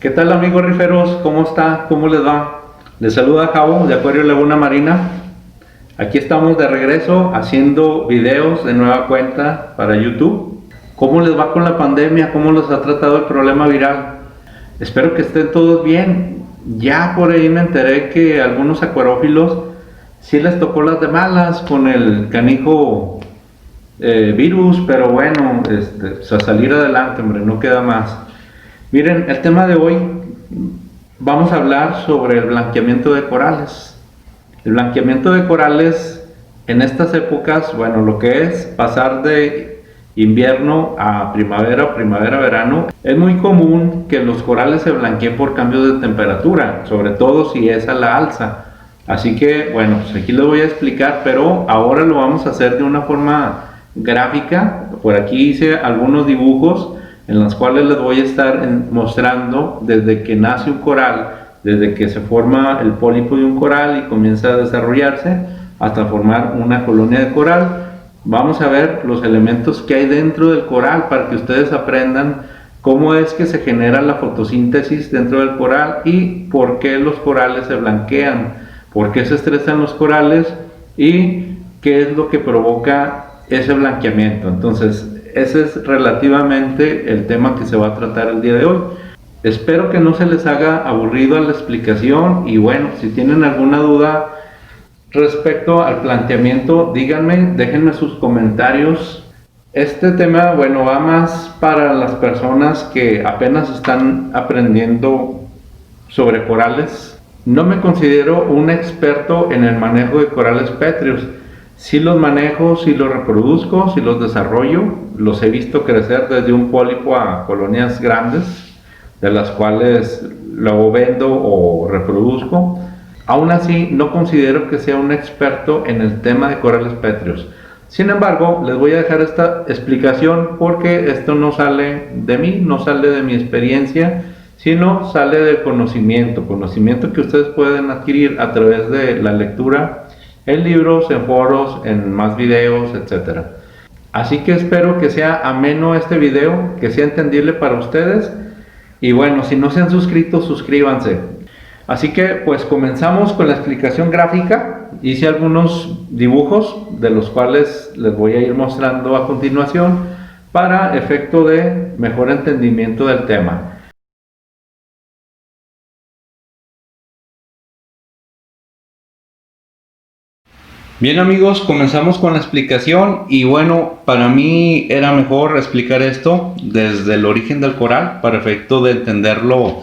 ¿Qué tal amigos riferos? ¿Cómo está? ¿Cómo les va? Les saluda Javo de Acuario Laguna Marina. Aquí estamos de regreso haciendo videos de nueva cuenta para YouTube. ¿Cómo les va con la pandemia? ¿Cómo les ha tratado el problema viral? Espero que estén todos bien. Ya por ahí me enteré que algunos acuarófilos sí les tocó las de malas con el canijo virus, pero bueno, a salir adelante, hombre, no queda más. Miren, el tema de hoy vamos a hablar sobre el blanqueamiento de corales. El blanqueamiento de corales en estas épocas, bueno, lo que es pasar de invierno a primavera, primavera-verano, es muy común que los corales se blanqueen por cambios de temperatura, sobre todo si es a la alza. Así que, bueno, pues aquí lo voy a explicar, pero ahora lo vamos a hacer de una forma gráfica. Por aquí hice algunos dibujos en las cuales les voy a estar mostrando desde que nace un coral, desde que se forma el pólipo de un coral y comienza a desarrollarse hasta formar una colonia de coral. Vamos a ver los elementos que hay dentro del coral para que ustedes aprendan cómo es que se genera la fotosíntesis dentro del coral y por qué los corales se blanquean, por qué se estresan los corales y qué es lo que provoca ese blanqueamiento. Entonces, ese es relativamente el tema que se va a tratar el día de hoy. Espero que no se les haga aburrido la explicación y bueno, si tienen alguna duda respecto al planteamiento, díganme, déjenme sus comentarios. Este tema, bueno, va más para las personas que apenas están aprendiendo sobre corales. No me considero un experto en el manejo de corales pétreos. Sí los manejo, sí los reproduzco, sí los desarrollo, los he visto crecer desde un pólipo a colonias grandes, de las cuales luego vendo o reproduzco. Aún así, no considero que sea un experto en el tema de corales pétreos. Sin embargo, les voy a dejar esta explicación porque esto no sale de mí, no sale de mi experiencia, sino sale del conocimiento que ustedes pueden adquirir a través de la lectura en libros, en foros, en más videos, etc. Así que espero que sea ameno este video, que sea entendible para ustedes. Y bueno, si no se han suscrito, suscríbanse. Así que pues comenzamos con la explicación gráfica. Hice algunos dibujos de los cuales les voy a ir mostrando a continuación para efecto de mejor entendimiento del tema. Bien amigos, comenzamos con la explicación y bueno, para mí era mejor explicar esto desde el origen del coral para efecto de entenderlo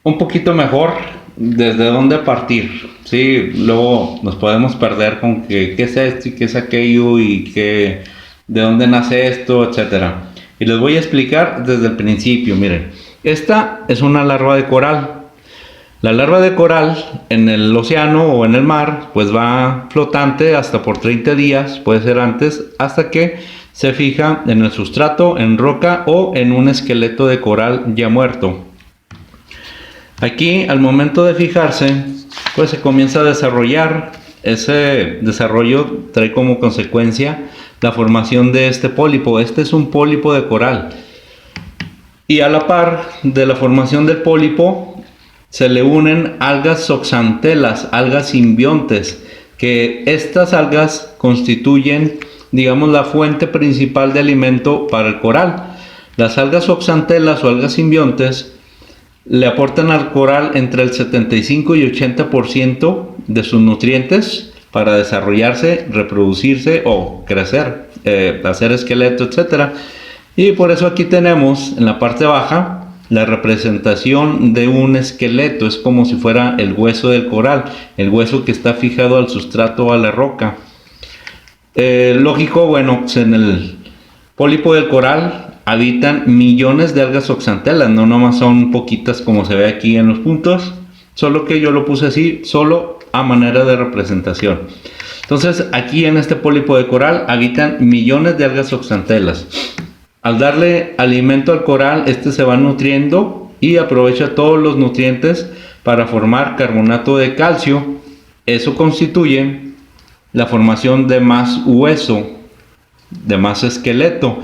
un poquito mejor, desde dónde partir. Sí, luego nos podemos perder con qué es esto y qué es aquello y de dónde nace esto, etcétera. Y les voy a explicar desde el principio. Miren, esta es una larva de coral. La larva de coral en el océano o en el mar pues va flotante hasta por 30 días, puede ser antes, hasta que se fija en el sustrato, en roca o en un esqueleto de coral ya muerto. Aquí al momento de fijarse pues se comienza a desarrollar. Ese desarrollo trae como consecuencia la formación de este pólipo. Este es un pólipo de coral y a la par de la formación del pólipo se le unen algas zooxantelas, algas simbiontes, que estas algas constituyen, digamos, la fuente principal de alimento para el coral. Las algas zooxantelas o algas simbiontes le aportan al coral entre el 75 y 80% de sus nutrientes para desarrollarse, reproducirse o crecer, hacer esqueleto, etc. Y por eso aquí tenemos en la parte baja la representación de un esqueleto. Es como si fuera el hueso del coral, el hueso que está fijado al sustrato o a la roca. Lógico, bueno, pues en el pólipo del coral habitan millones de algas zooxantelas, no nomás son poquitas como se ve aquí en los puntos, solo que yo lo puse así, solo a manera de representación. Entonces aquí en este pólipo de coral habitan millones de algas zooxantelas. Al darle alimento al coral, este se va nutriendo y aprovecha todos los nutrientes para formar carbonato de calcio. Eso constituye la formación de más hueso, de más esqueleto.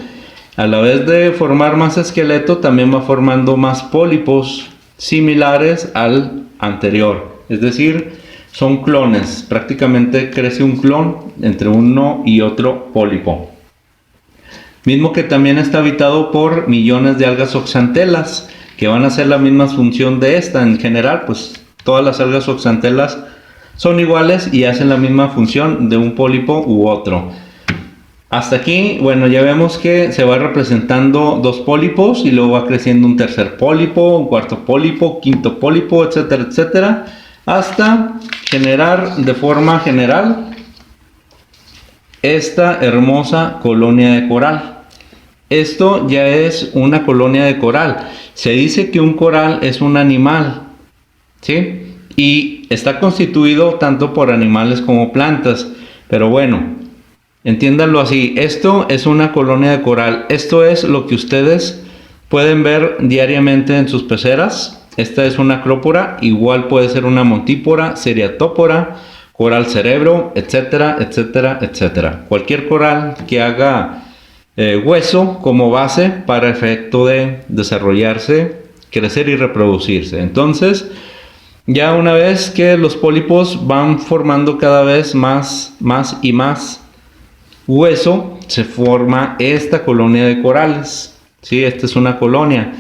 A la vez de formar más esqueleto, también va formando más pólipos similares al anterior, es decir, son clones, prácticamente crece un clon entre uno y otro pólipo. Mismo que también está habitado por millones de algas oxantelas, que van a hacer la misma función de esta. En general, pues todas las algas oxantelas son iguales y hacen la misma función de un pólipo u otro. Hasta aquí, bueno, ya vemos que se va representando dos pólipos y luego va creciendo un tercer pólipo, un cuarto pólipo, quinto pólipo, etcétera, etcétera, hasta generar de forma general esta hermosa colonia de coral. Esto ya es una colonia de coral. Se dice que un coral es un animal, ¿sí? Y está constituido tanto por animales como plantas. Pero bueno, entiéndanlo así. Esto es una colonia de coral. Esto es lo que ustedes pueden ver diariamente en sus peceras. Esta es una acrópora. Igual puede ser una montípora, ceriatópora, coral cerebro, etcétera, etcétera, etcétera. Cualquier coral que haga hueso como base para efecto de desarrollarse, crecer y reproducirse. Entonces, ya una vez que los pólipos van formando cada vez más y más hueso, se forma esta colonia de corales. ¿Sí? Esta es una colonia.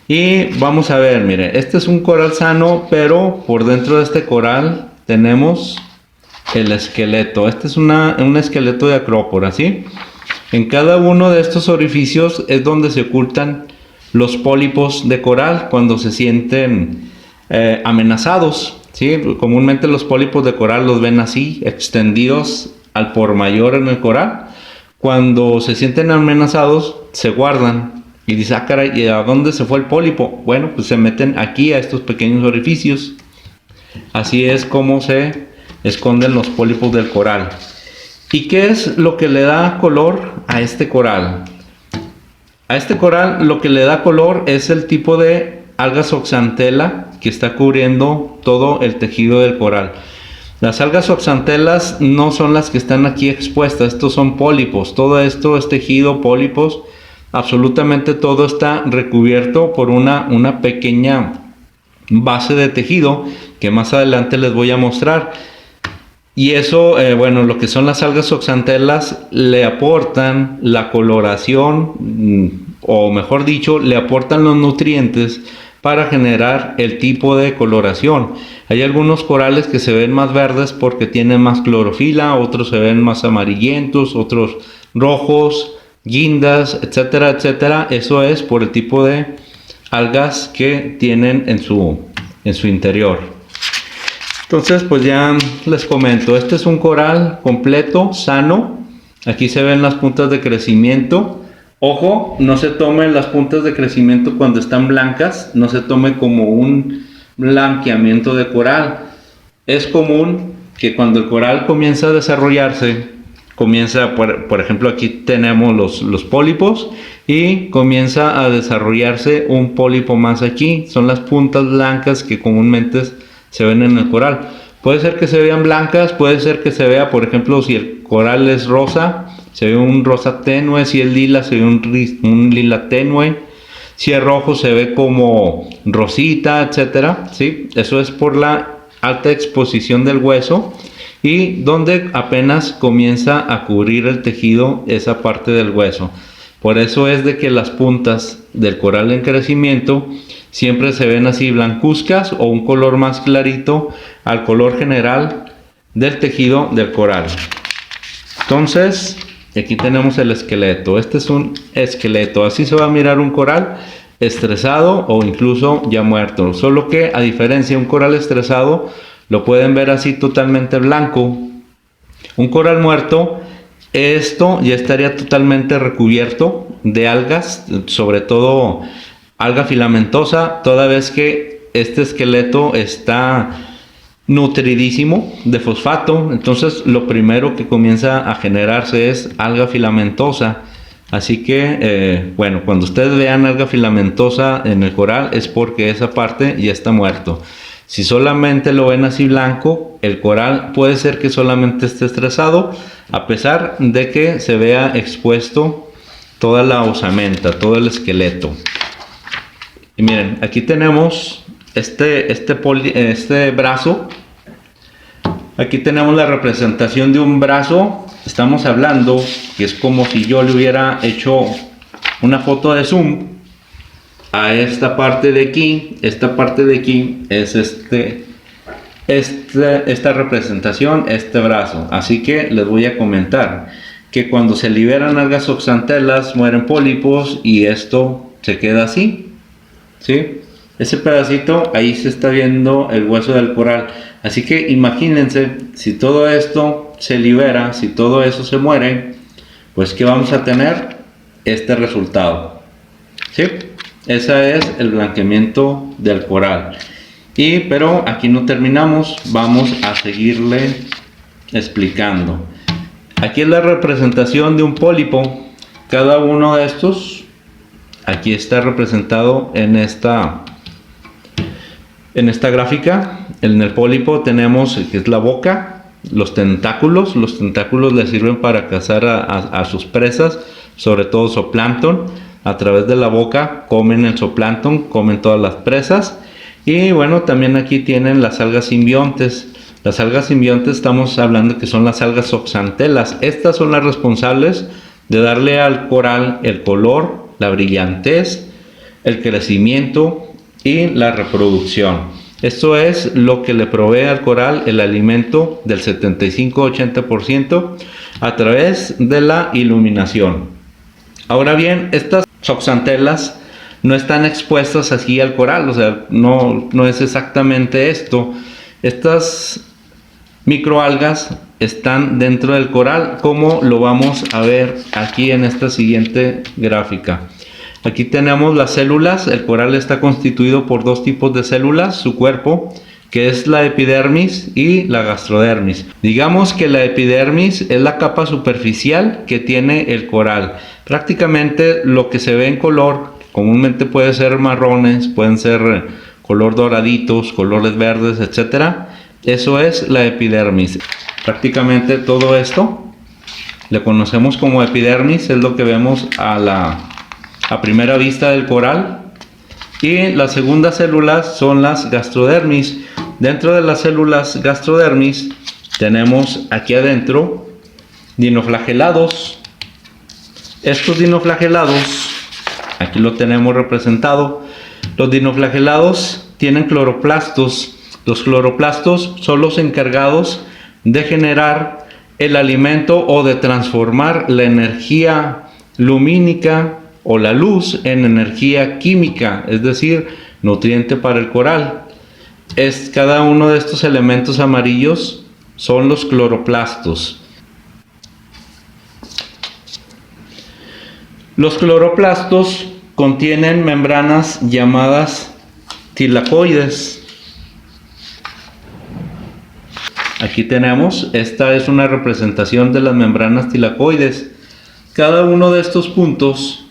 Y vamos a ver, mire, este es un coral sano, pero por dentro de este coral tenemos el esqueleto. Este es un esqueleto de acrópora, ¿sí? En cada uno de estos orificios es donde se ocultan los pólipos de coral cuando se sienten amenazados, ¿sí? Comúnmente los pólipos de coral los ven así, extendidos al por mayor en el coral. Cuando se sienten amenazados, se guardan y dicen, ah, caray, ¿y a dónde se fue el pólipo? Bueno, pues se meten aquí a estos pequeños orificios. Así es como se esconden los pólipos del coral. ¿Y qué es lo que le da color a este coral? A este coral lo que le da color es el tipo de algas oxantela que está cubriendo todo el tejido del coral. Las algas oxantelas no son las que están aquí expuestas, estos son pólipos. Todo esto es tejido, pólipos, absolutamente todo está recubierto por una pequeña base de tejido que más adelante les voy a mostrar. Y eso, bueno, lo que son las algas oxantelas le aportan la coloración, o mejor dicho, le aportan los nutrientes para generar el tipo de coloración. Hay algunos corales que se ven más verdes porque tienen más clorofila, otros se ven más amarillentos, otros rojos, guindas, etcétera, etcétera. Eso es por el tipo de algas que tienen en su interior. Entonces, pues ya les comento, este es un coral completo, sano. Aquí se ven las puntas de crecimiento. Ojo, no se tomen las puntas de crecimiento cuando están blancas, no se tome como un blanqueamiento de coral. Es común que cuando el coral comienza a desarrollarse, por ejemplo, aquí tenemos los pólipos y comienza a desarrollarse un pólipo más aquí. Son las puntas blancas que comúnmente se ven en el coral. Puede ser que se vean blancas, puede ser que se vea, por ejemplo, si el coral es rosa, se ve un rosa tenue, si es lila, se ve un lila tenue, si es rojo, se ve como rosita, etcétera, ¿sí? Eso es por la alta exposición del hueso y donde apenas comienza a cubrir el tejido esa parte del hueso. Por eso es de que las puntas del coral en crecimiento siempre se ven así blancuzcas o un color más clarito al color general del tejido del coral. Entonces, aquí tenemos el esqueleto. Este es un esqueleto. Así se va a mirar un coral estresado o incluso ya muerto. Solo que a diferencia de un coral estresado, lo pueden ver así totalmente blanco. Un coral muerto, esto ya estaría totalmente recubierto de algas, sobre todo alga filamentosa, toda vez que este esqueleto está nutridísimo de fosfato. Entonces lo primero que comienza a generarse es alga filamentosa. Así que bueno, cuando ustedes vean alga filamentosa en el coral es porque esa parte ya está muerto. Si solamente lo ven así blanco, el coral puede ser que solamente esté estresado, a pesar de que se vea expuesto toda la osamenta, todo el esqueleto. Y miren, aquí tenemos este brazo. Aquí tenemos la representación de un brazo. Estamos hablando que es como si yo le hubiera hecho una foto de zoom a esta parte de aquí. Esta parte de aquí es esta representación, este brazo. Así que les voy a comentar que cuando se liberan algas oxantelas mueren pólipos y esto se queda así, ¿sí? Ese pedacito, ahí se está viendo el hueso del coral. Así que imagínense, si todo esto se libera, si todo eso se muere, pues ¿qué vamos a tener? Este resultado, ¿sí? Ese es el blanqueamiento del coral. Pero aquí no terminamos, vamos a seguirle explicando. Aquí es la representación de un pólipo. Cada uno de estos, aquí está representado en esta gráfica. En el pólipo tenemos que es la boca, los tentáculos. Los tentáculos le sirven para cazar a sus presas, sobre todo zooplancton. A través de la boca comen el zooplancton, comen todas las presas. Y bueno, también aquí tienen las algas simbiontes. Las algas simbiontes estamos hablando que son las algas oxantelas. Estas son las responsables de darle al coral el color, la brillantez, el crecimiento y la reproducción. Esto es lo que le provee al coral el alimento del 75-80% a través de la iluminación. Ahora bien, estas oxantelas no están expuestas así al coral, o sea, no es exactamente esto. Estas microalgas están dentro del coral, como lo vamos a ver aquí en esta siguiente gráfica. Aquí tenemos las células. El coral está constituido por dos tipos de células, su cuerpo, que es la epidermis y la gastrodermis. Digamos que la epidermis es la capa superficial que tiene el coral. Prácticamente lo que se ve en color, comúnmente puede ser marrones, pueden ser color doraditos, colores verdes, etcétera. Eso es la epidermis. Prácticamente todo esto le conocemos como epidermis, es lo que vemos a primera vista del coral. Y las segundas células son las gastrodermis. Dentro de las células gastrodermis tenemos aquí adentro dinoflagelados. Estos dinoflagelados, aquí lo tenemos representado. Los dinoflagelados tienen cloroplastos. Los cloroplastos son los encargados de generar el alimento o de transformar la energía lumínica o la luz en energía química, es decir, nutriente para el coral. Cada uno de estos elementos amarillos son los cloroplastos. Los cloroplastos contienen membranas llamadas tilacoides. Aquí tenemos, esta es una representación de las membranas tilacoides. Cada uno de estos puntos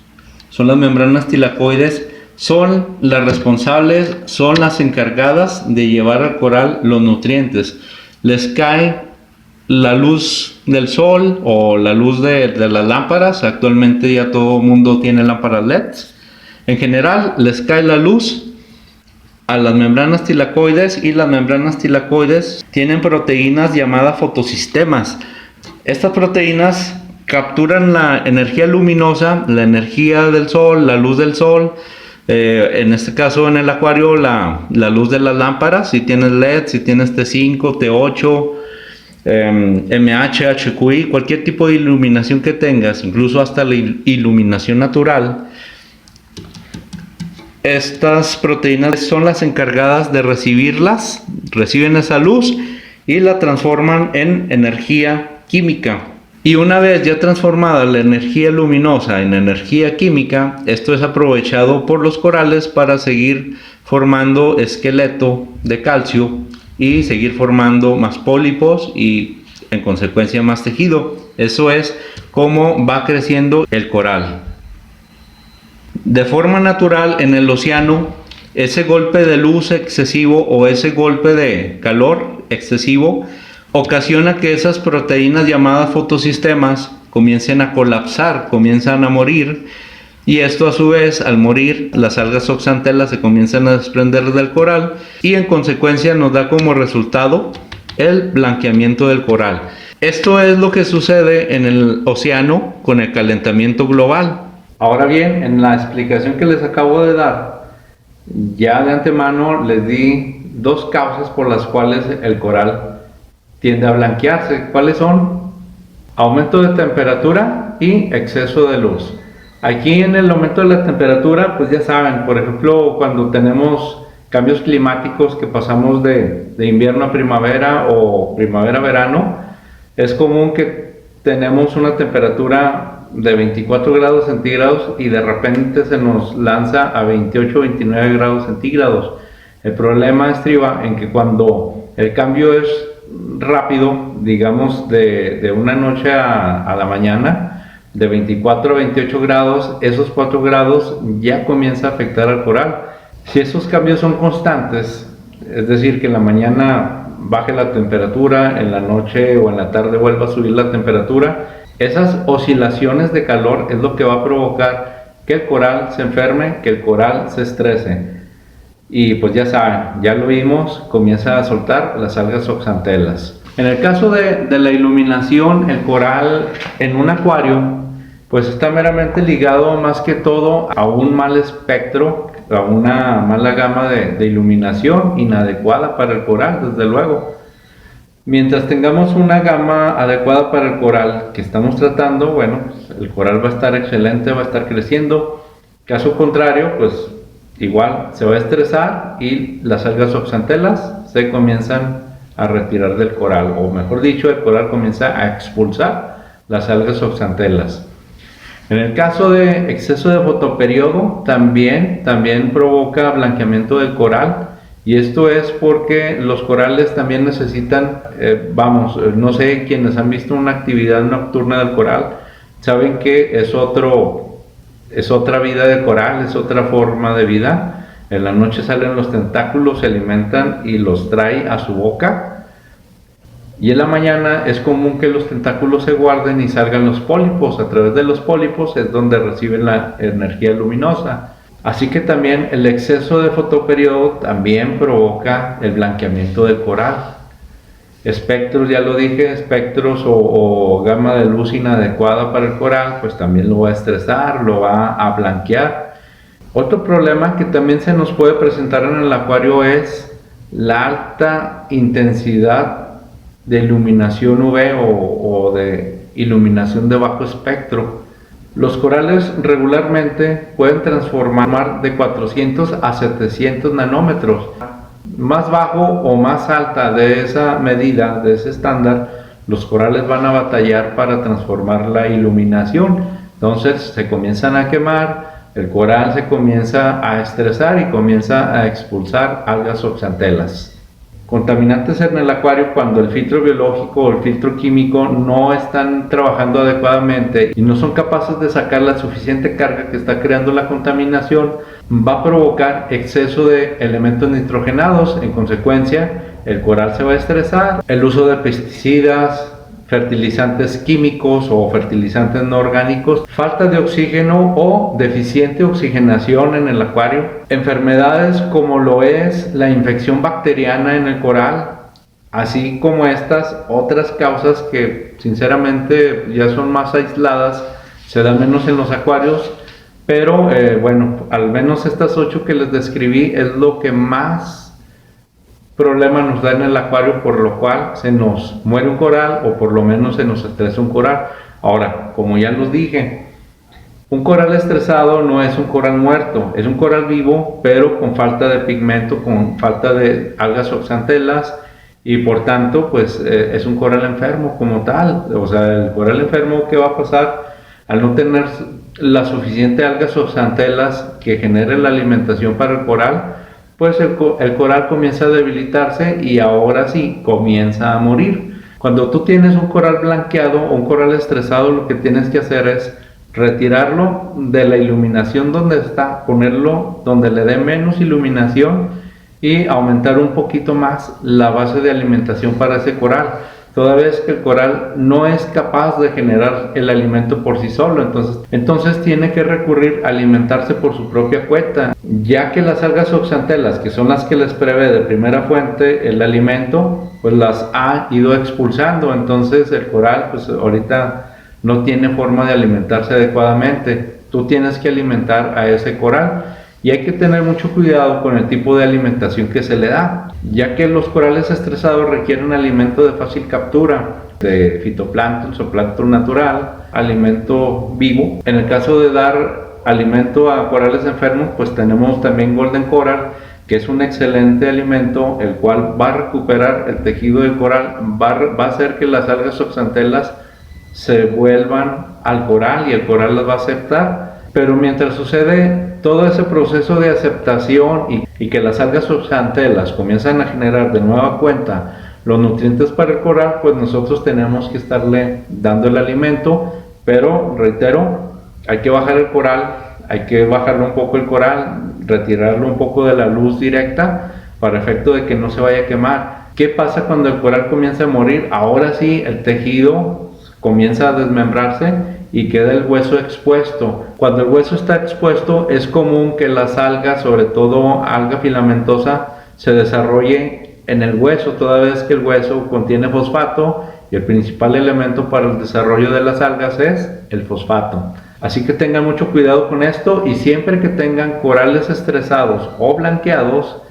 son las membranas tilacoides, son las responsables, son las encargadas de llevar al coral los nutrientes. Les cae la luz del sol o la luz de las lámparas. Actualmente ya todo el mundo tiene lámparas LED. En general les cae la luz a las membranas tilacoides, y las membranas tilacoides tienen proteínas llamadas fotosistemas. Estas proteínas capturan la energía luminosa, la energía del sol, la luz del sol. En este caso en el acuario la luz de las lámparas, si tienes LED, si tienes T5, T8, MH, HQI, cualquier tipo de iluminación que tengas, incluso hasta la iluminación natural. Estas proteínas son las encargadas de reciben esa luz y la transforman en energía química. Y una vez ya transformada la energía luminosa en energía química, esto es aprovechado por los corales para seguir formando esqueleto de calcio y seguir formando más pólipos y en consecuencia más tejido. Eso es cómo va creciendo el coral. De forma natural en el océano, ese golpe de luz excesivo o ese golpe de calor excesivo ocasiona que esas proteínas llamadas fotosistemas comiencen a colapsar, comienzan a morir, Y esto a su vez, al morir, las algas zooxantelas se comienzan a desprender del coral y en consecuencia nos da como resultado el blanqueamiento del coral. Esto es lo que sucede en el océano con el calentamiento global. Ahora bien, en la explicación que les acabo de dar, ya de antemano les di dos causas por las cuales el coral tiende a blanquearse. ¿Cuáles son? Aumento de temperatura y exceso de luz. Aquí en el aumento de la temperatura, pues ya saben, por ejemplo, cuando tenemos cambios climáticos que pasamos de invierno a primavera o primavera a verano, es común que tenemos una temperatura de 24 grados centígrados y de repente se nos lanza a 28 o 29 grados centígrados. El problema estriba en que cuando el cambio es rápido, digamos de una noche a la mañana, de 24 a 28 grados, esos 4 grados ya comienza a afectar al coral. Si esos cambios son constantes, es decir, que en la mañana baje la temperatura, en la noche o en la tarde vuelva a subir la temperatura, esas oscilaciones de calor es lo que va a provocar que el coral se enferme, que el coral se estrese. Y pues ya saben, ya lo vimos, comienza a soltar las algas zooxantelas. En el caso de la iluminación, el coral en un acuario pues está meramente ligado más que todo a un mal espectro, a una mala gama de iluminación inadecuada para el coral, desde luego. Mientras tengamos una gama adecuada para el coral que estamos tratando, bueno, pues el coral va a estar excelente, va a estar creciendo. Caso contrario, pues igual se va a estresar y las algas zooxantelas se comienzan a retirar del coral, o mejor dicho, el coral comienza a expulsar las algas zooxantelas. En el caso de exceso de fotoperiodo, también provoca blanqueamiento del coral, y esto es porque los corales también necesitan, no sé, quienes han visto una actividad nocturna del coral, saben que es otra vida del coral, es otra forma de vida. En la noche salen los tentáculos, se alimentan y los trae a su boca. Y en la mañana es común que los tentáculos se guarden y salgan los pólipos. A través de los pólipos es donde reciben la energía luminosa. Así que también el exceso de fotoperiodo también provoca el blanqueamiento del coral. Espectros, ya lo dije, espectros o gama de luz inadecuada para el coral, pues también lo va a estresar, lo va a blanquear. Otro problema que también se nos puede presentar en el acuario es la alta intensidad de iluminación UV o de iluminación de bajo espectro. Los corales regularmente pueden transformar de 400 a 700 nanómetros. Más bajo o más alta de esa medida, de ese estándar, los corales van a batallar para transformar la iluminación. Entonces se comienzan a quemar, el coral se comienza a estresar y comienza a expulsar algas zooxantelas. Contaminantes en el acuario: cuando el filtro biológico o el filtro químico no están trabajando adecuadamente y no son capaces de sacar la suficiente carga que está creando la contaminación, va a provocar exceso de elementos nitrogenados. En consecuencia, el coral se va a estresar. El uso de pesticidas, fertilizantes químicos o fertilizantes no orgánicos, falta de oxígeno o deficiente oxigenación en el acuario, enfermedades como lo es la infección bacteriana en el coral, así como estas otras causas que sinceramente ya son más aisladas, se dan menos en los acuarios, pero bueno, al menos estas 8 que les describí es lo que más problema nos da en el acuario, por lo cual se nos muere un coral o por lo menos se nos estresa un coral. Ahora, como ya los dije, un coral estresado no es un coral muerto, es un coral vivo, pero con falta de pigmento, con falta de algas zooxantelas, y por tanto pues es un coral enfermo como tal. O sea, el coral enfermo, ¿qué va a pasar? Al no tener la suficiente algas zooxantelas que genere la alimentación para el coral, pues el coral comienza a debilitarse y ahora sí comienza a morir. Cuando tú tienes un coral blanqueado o un coral estresado, lo que tienes que hacer es retirarlo de la iluminación donde está, ponerlo donde le dé menos iluminación y aumentar un poquito más la base de alimentación para ese coral. toda vez que el coral no es capaz de generar el alimento por sí solo, entonces tiene que recurrir a alimentarse por su propia cuenta, ya que las algas zooxantelas, que son las que les provee de primera fuente el alimento, pues las ha ido expulsando. Entonces el coral pues ahorita no tiene forma de alimentarse adecuadamente. Tú tienes que alimentar a ese coral. Y hay que tener mucho cuidado con el tipo de alimentación que se le da, ya que los corales estresados requieren alimento de fácil captura, de fitoplancton, zooplancton natural, alimento vivo. En el caso de dar alimento a corales enfermos, pues tenemos también Golden Coral, que es un excelente alimento, el cual va a recuperar el tejido del coral, va a hacer que las algas zooxantelas se vuelvan al coral y el coral las va a aceptar. Pero mientras sucede todo ese proceso de aceptación y que las algas zooxantelas comienzan a generar de nueva cuenta los nutrientes para el coral, pues nosotros tenemos que estarle dando el alimento. Pero reitero, hay que bajar el coral, hay que bajarlo un poco el coral, retirarlo un poco de la luz directa para efecto de que no se vaya a quemar. ¿Qué pasa cuando el coral comienza a morir? Ahora sí, el tejido comienza a desmembrarse y queda el hueso expuesto. Cuando el hueso está expuesto, es común que las algas, sobre todo alga filamentosa, se desarrolle en el hueso, toda vez que el hueso contiene fosfato y el principal elemento para el desarrollo de las algas es el fosfato. Así que tengan mucho cuidado con esto, y siempre que tengan corales estresados o blanqueados,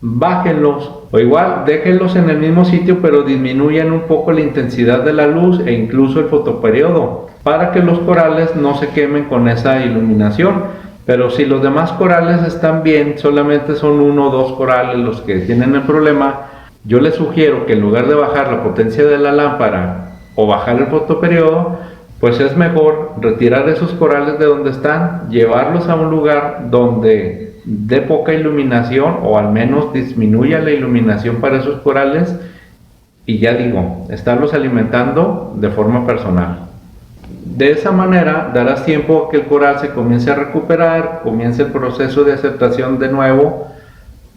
bájenlos, o igual déjenlos en el mismo sitio, pero disminuyan un poco la intensidad de la luz e incluso el fotoperiodo, para que los corales no se quemen con esa iluminación. Pero si los demás corales están bien, solamente son 1 o 2 corales los que tienen el problema, yo les sugiero que en lugar de bajar la potencia de la lámpara o bajar el fotoperiodo, pues es mejor retirar esos corales de donde están, llevarlos a un lugar donde dé poca iluminación, o al menos disminuya la iluminación para esos corales, y ya digo, estarlos alimentando de forma personal. De esa manera darás tiempo a que el coral se comience a recuperar, comience el proceso de aceptación de nuevo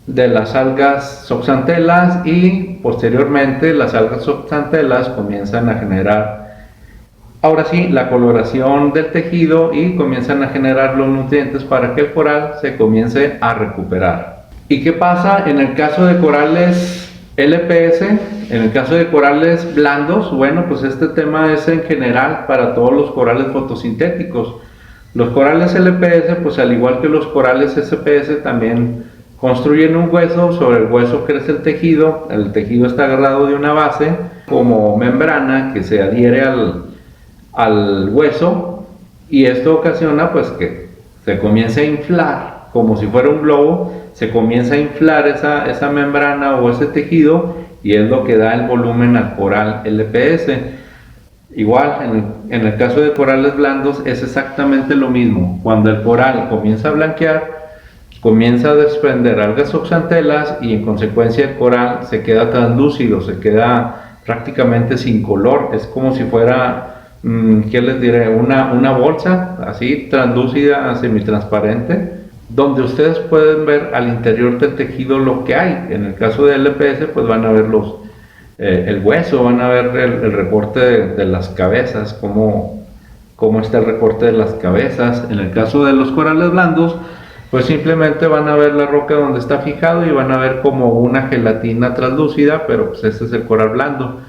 de las algas zooxantelas, y posteriormente las algas zooxantelas comienzan a generar ahora sí la coloración del tejido y comienzan a generar los nutrientes para que el coral se comience a recuperar. ¿Y qué pasa en el caso de corales LPS? En el caso de corales blandos, bueno, pues este tema es en general para todos los corales fotosintéticos. Los corales LPS, pues al igual que los corales SPS, también construyen un hueso. Sobre el hueso crece el tejido está agarrado de una base como membrana que se adhiere al hueso, y esto ocasiona pues que se comience a inflar como si fuera un globo, se comienza a inflar esa membrana o ese tejido, y es lo que da el volumen al coral LPS. Igual en el caso de corales blandos es exactamente lo mismo. Cuando el coral comienza a blanquear, comienza a desprender algas zooxantelas, y en consecuencia el coral se queda translúcido, se queda prácticamente sin color. Es como si fuera, ¿qué les diré? Una bolsa así translúcida, semitransparente, donde ustedes pueden ver al interior del tejido lo que hay. En el caso de LPS, pues van a ver el hueso, van a ver el recorte de las cabezas, cómo está el recorte de las cabezas. En el caso de los corales blandos, pues simplemente van a ver la roca donde está fijado, y van a ver como una gelatina translúcida, pero pues ese es el coral blando.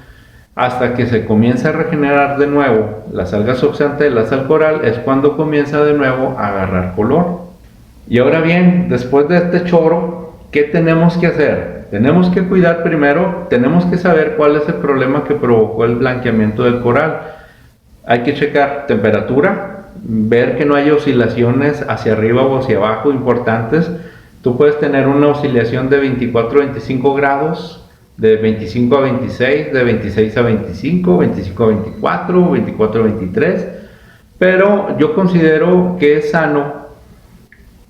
Hasta que se comienza a regenerar de nuevo las algas zooxantelas al coral, es cuando comienza de nuevo a agarrar color. Y ahora bien, después de este choro, ¿qué tenemos que hacer? Tenemos que cuidar primero, tenemos que saber cuál es el problema que provocó el blanqueamiento del coral. Hay que checar temperatura, ver que no haya oscilaciones hacia arriba o hacia abajo importantes. Tú puedes tener una oscilación de 24 a 25 grados, de 25 a 26, de 26 a 25, 25 a 24, 24 a 23, pero yo considero que es sano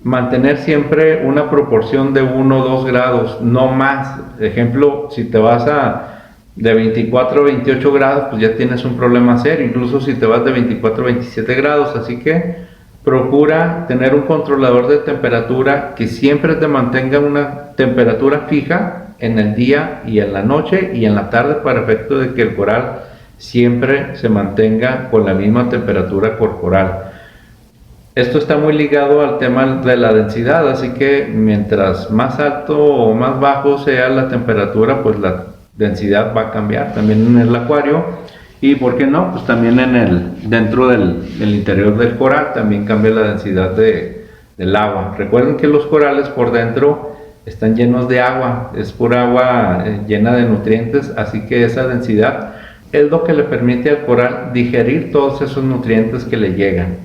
mantener siempre una proporción de 1 o 2 grados, no más. Ejemplo, si te vas de 24 a 28 grados, pues ya tienes un problema serio, incluso si te vas de 24 a 27 grados, así que procura tener un controlador de temperatura que siempre te mantenga una temperatura fija en el día y en la noche y en la tarde, para efecto de que el coral siempre se mantenga con la misma temperatura corporal. Esto está muy ligado al tema de la densidad, así que mientras más alto o más bajo sea la temperatura, pues la densidad va a cambiar también en el acuario. Y por qué no, pues también dentro del interior del coral también cambia la densidad del agua. Recuerden que los corales por dentro están llenos de agua, es pura agua llena de nutrientes, así que esa densidad es lo que le permite al coral digerir todos esos nutrientes que le llegan.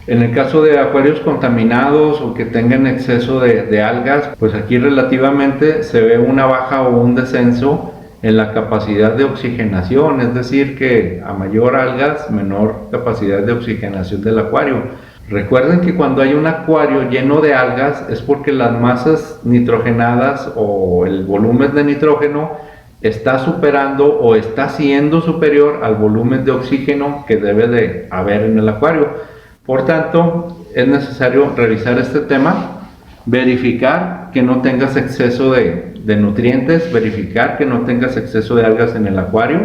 En el caso de acuarios contaminados o que tengan exceso de algas, pues aquí relativamente se ve una baja o un descenso en la capacidad de oxigenación, es decir que a mayor algas, menor capacidad de oxigenación del acuario. Recuerden que cuando hay un acuario lleno de algas es porque las masas nitrogenadas o el volumen de nitrógeno está superando o está siendo superior al volumen de oxígeno que debe de haber en el acuario. Por tanto, es necesario revisar este tema, verificar que no tengas exceso de nutrientes, verificar que no tengas exceso de algas en el acuario,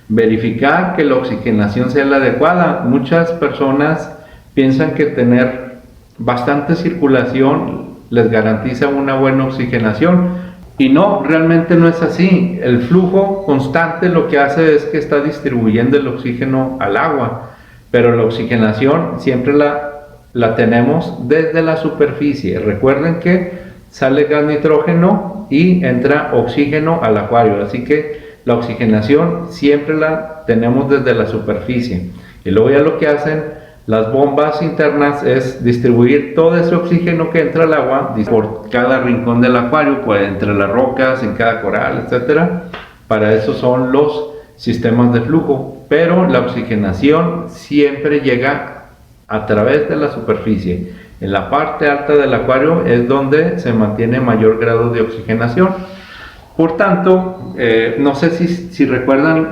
verificar que la oxigenación sea la adecuada. Muchas personas piensan que tener bastante circulación les garantiza una buena oxigenación, y no, realmente no es así. El flujo constante lo que hace es que está distribuyendo el oxígeno al agua, pero la oxigenación siempre la tenemos desde la superficie. Recuerden que sale gas nitrógeno y entra oxígeno al acuario, así que la oxigenación siempre la tenemos desde la superficie. Y luego ya lo que hacen las bombas internas es distribuir todo ese oxígeno que entra al agua por cada rincón del acuario, pues entre las rocas, en cada coral, etcétera. Para eso son los sistemas de flujo, pero la oxigenación siempre llega a través de la superficie. En la parte alta del acuario es donde se mantiene mayor grado de oxigenación. Por tanto, no sé si recuerdan,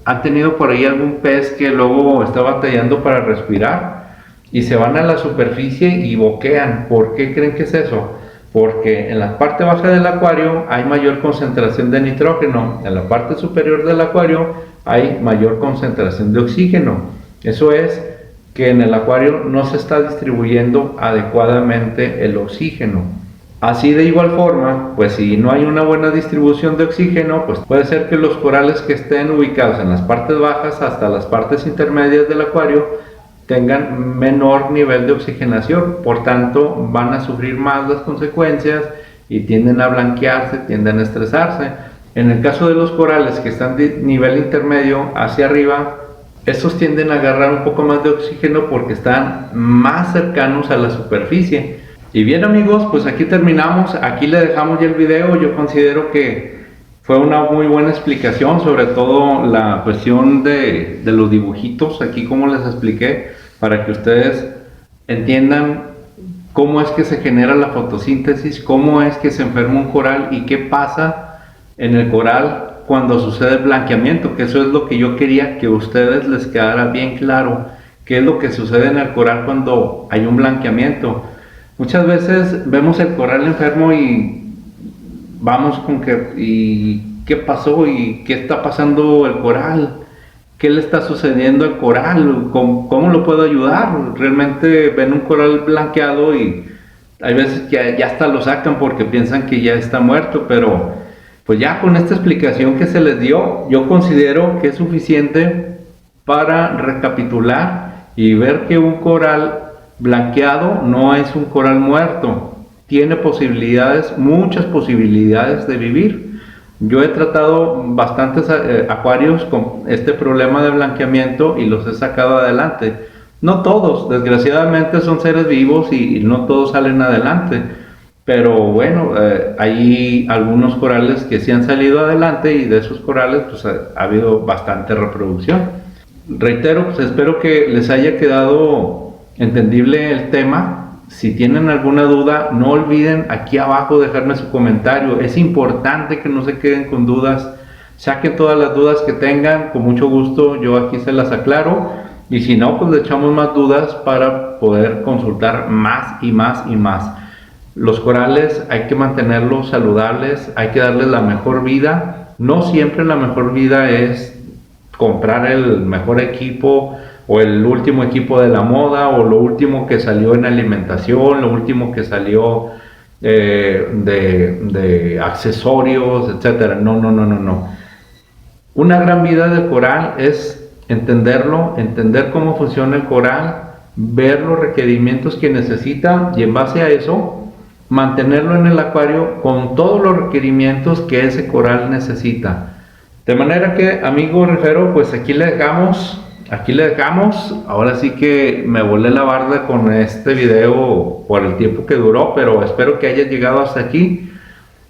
han tenido por ahí algún pez que luego está batallando para respirar y se van a la superficie y boquean. ¿Por qué creen que es eso? Porque en la parte baja del acuario hay mayor concentración de nitrógeno, en la parte superior del acuario hay mayor concentración de oxígeno. Eso es que en el acuario no se está distribuyendo adecuadamente el oxígeno. Así de igual forma, pues si no hay una buena distribución de oxígeno, pues puede ser que los corales que estén ubicados en las partes bajas hasta las partes intermedias del acuario tengan menor nivel de oxigenación, por tanto van a sufrir más las consecuencias y tienden a blanquearse, tienden a estresarse. En el caso de los corales que están de nivel intermedio hacia arriba, estos tienden a agarrar un poco más de oxígeno porque están más cercanos a la superficie. Y bien amigos, pues aquí terminamos, aquí le dejamos ya el video. Yo considero que fue una muy buena explicación, sobre todo la cuestión de los dibujitos, aquí como les expliqué, para que ustedes entiendan cómo es que se genera la fotosíntesis, cómo es que se enferma un coral y qué pasa en el coral cuando sucede el blanqueamiento, que eso es lo que yo quería que a ustedes les quedara bien claro, qué es lo que sucede en el coral cuando hay un blanqueamiento. Muchas veces vemos el coral enfermo y vamos con que, ¿y qué pasó? ¿Y qué está pasando el coral? ¿Qué le está sucediendo al coral? ¿Cómo lo puedo ayudar? Realmente ven un coral blanqueado y hay veces que ya hasta lo sacan porque piensan que ya está muerto, pero pues ya con esta explicación que se les dio, yo considero que es suficiente para recapitular y ver que un coral blanqueado no es un coral muerto, tiene posibilidades, muchas posibilidades de vivir. Yo he tratado bastantes acuarios con este problema de blanqueamiento y los he sacado adelante. No todos, desgraciadamente son seres vivos y no todos salen adelante, pero bueno, hay algunos corales que sí han salido adelante y de esos corales pues ha habido bastante reproducción. Reitero, pues espero que les haya quedado entendible el tema. Si tienen alguna duda, no olviden aquí abajo dejarme su comentario. Es importante que no se queden con dudas. Saquen todas las dudas que tengan, con mucho gusto yo aquí se las aclaro. Y si no, pues le echamos más dudas para poder consultar más y más y más. Los corales hay que mantenerlos saludables, hay que darles la mejor vida. No siempre la mejor vida es comprar el mejor equipo o el último equipo de la moda o lo último que salió en alimentación, lo último que salió de accesorios, etcétera. No, no, no, no, no. Una gran vida del coral es entenderlo, entender cómo funciona el coral, ver los requerimientos que necesita y en base a eso mantenerlo en el acuario con todos los requerimientos que ese coral necesita. De manera que, amigo rifero, pues aquí le dejamos. Ahora sí que me volé la barda con este video por el tiempo que duró, pero espero que hayas llegado hasta aquí.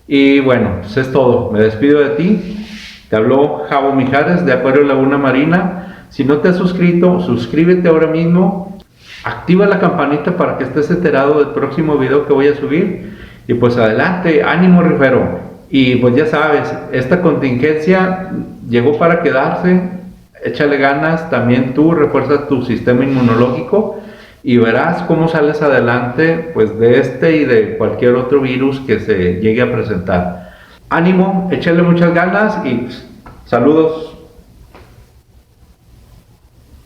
Y bueno, pues es todo. Me despido de ti. Te habló Javo Mijares de Acuario Laguna Marina. Si no te has suscrito, suscríbete ahora mismo. Activa la campanita para que estés enterado del próximo video que voy a subir. Y pues adelante, ánimo rifero. Y pues ya sabes, esta contingencia llegó para quedarse. Échale ganas, también tú refuerza tu sistema inmunológico y verás cómo sales adelante pues de este y de cualquier otro virus que se llegue a presentar. Ánimo, échale muchas ganas y saludos.